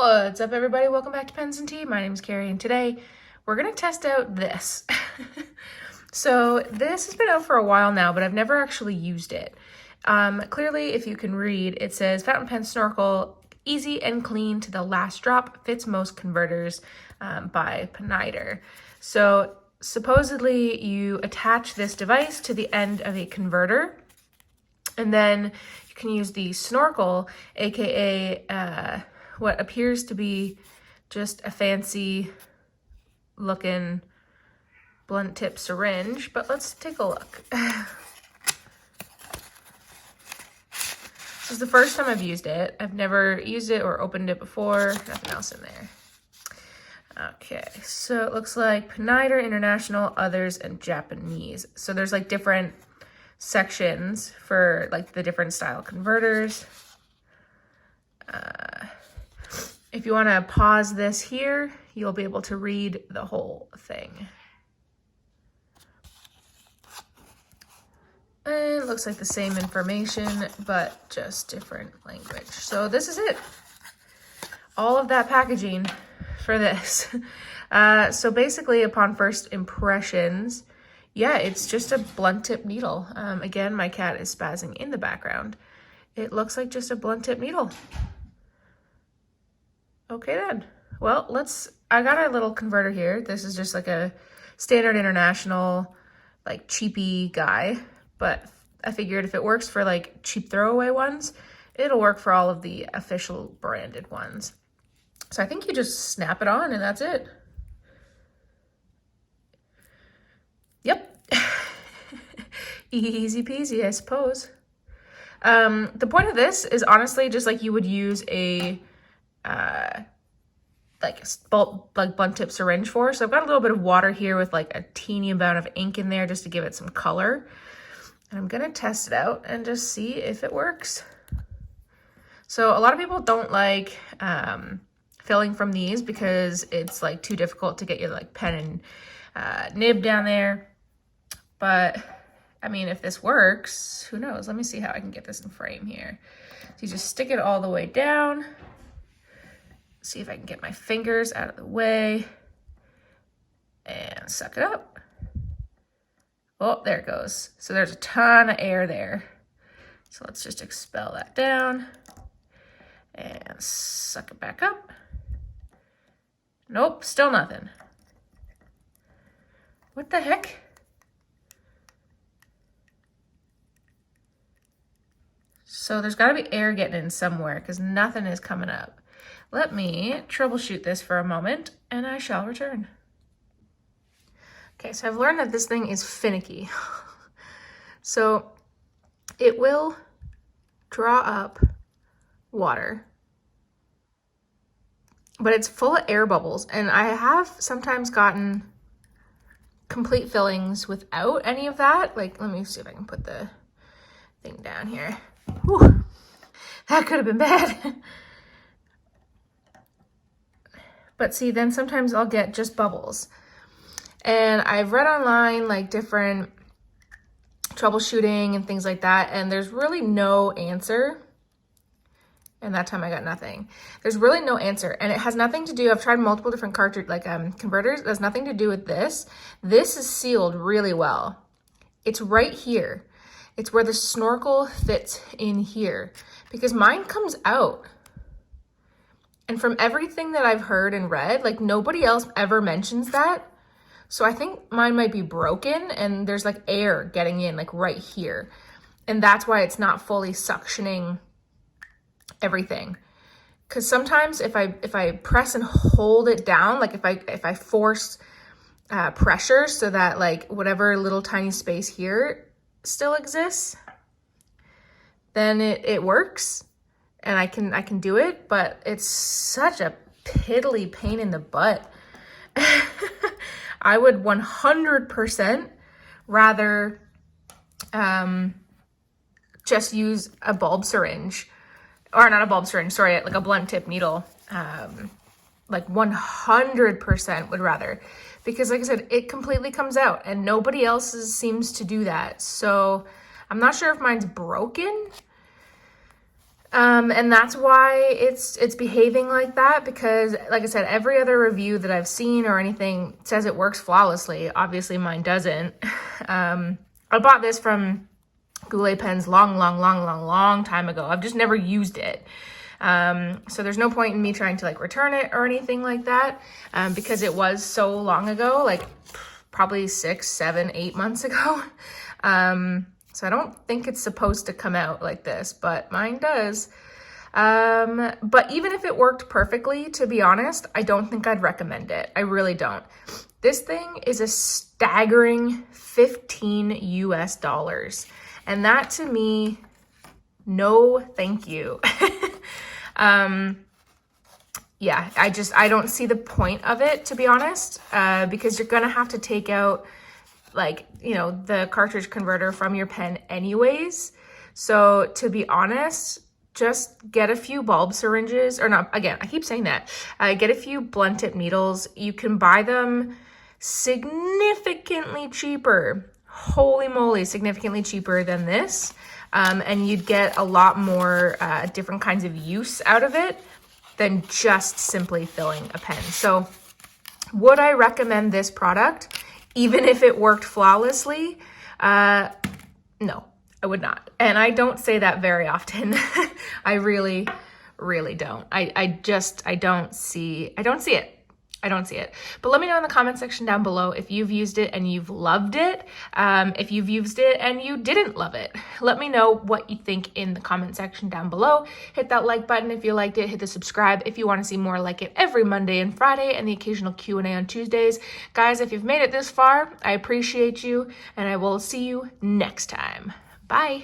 What's up, everybody? Welcome back to Pens and Tea. My name is Carrie, and today we're going to test out this. So this has been out for a while now, but I've never actually used it. Clearly, if you can read, it says fountain pen snorkel, easy and clean to the last drop, fits most converters by Pennider. So supposedly you attach this device to the end of a converter, and then you can use the snorkel, aka what appears to be just a fancy looking blunt tip syringe, but let's take a look. This is the first time I've used it. I've never used it or opened it before. Nothing else in there. Okay, so it looks like Pennider, International, Others, and Japanese. So there's like different sections for like the different style converters. If you want to pause this here, you'll be able to read the whole thing. And it looks like the same information, but just different language. So this is it. All of that packaging for this. So basically, upon first impressions, yeah, it's just a blunt tip needle. Again, my cat is spazzing in the background. It looks like just a blunt tip needle. Okay then. Well, I got a little converter here. This is just like a standard International, like cheapy guy. But I figured if it works for like cheap throwaway ones, it'll work for all of the official branded ones. So I think you just snap it on and that's it. Yep. Easy peasy, I suppose. The point of this is honestly just like you would use a blunt tip syringe for. So I've got a little bit of water here with like a teeny amount of ink in there just to give it some color. And I'm gonna test it out and just see if it works. So a lot of people don't like filling from these because it's like too difficult to get your like pen and nib down there. But I mean, if this works, who knows? Let me see how I can get this in frame here. So you just stick it all the way down. See if I can get my fingers out of the way and suck it up. Oh, there it goes. So there's a ton of air there. So let's just expel that down and suck it back up. Nope, still nothing. What the heck? So there's gotta be air getting in somewhere because nothing is coming up. Let me troubleshoot this for a moment and I shall return. Okay, so I've learned that this thing is finicky. So it will draw up water, but it's full of air bubbles. And I have sometimes gotten complete fillings without any of that. Like, let me see if I can put the thing down here. Whew, that could have been bad. But see, then sometimes I'll get just bubbles. And I've read online like different troubleshooting and things like that, and there's really no answer. And that time I got nothing. There's really no answer, and it has nothing to do, I've tried multiple different cartridge converters. It has nothing to do with this. This is sealed really well. It's right here. It's where the snorkel fits in here because mine comes out. And from everything that I've heard and read, like nobody else ever mentions that. So I think mine might be broken and there's like air getting in like right here. And that's why it's not fully suctioning everything. Because sometimes if I press and hold it down, like if I force pressure so that like whatever little tiny space here still exists, then it works. And I can do it, but it's such a piddly pain in the butt. I would 100% rather just use a bulb syringe, or not a bulb syringe, sorry, like a blunt tip needle. Like 100% would rather, because like I said, it completely comes out and nobody else seems to do that. So I'm not sure if mine's broken. And that's why it's behaving like that, because like I said, every other review that I've seen or anything says it works flawlessly. Obviously mine doesn't. I bought this from Goulet Pens long time ago. I've just never used it. So there's no point in me trying to like return it or anything like that, because it was so long ago, like probably 6, 7, 8 months ago. So I don't think it's supposed to come out like this, but mine does. But even if it worked perfectly, to be honest, I don't think I'd recommend it. I really don't. This thing is a staggering $15 US. And that to me, no thank you. Yeah, I don't see the point of it, to be honest, because you're gonna have to take out like, you know, the cartridge converter from your pen anyways. So to be honest, just get a few bulb syringes, or not, again, I keep saying that, get a few blunt tip needles. You can buy them significantly cheaper, holy moly, significantly cheaper than this. And you'd get a lot more different kinds of use out of it than just simply filling a pen. So would I recommend this product, even if it worked flawlessly? No, I would not. And I don't say that very often. I really, really don't. I don't see it. I don't see it. But let me know in the comment section down below if you've used it and you've loved it. If you've used it and you didn't love it. Let me know what you think in the comment section down below. Hit that like button if you liked it. Hit the subscribe if you want to see more like it every Monday and Friday, and the occasional Q&A on Tuesdays. Guys, if you've made it this far, I appreciate you, and I will see you next time. Bye.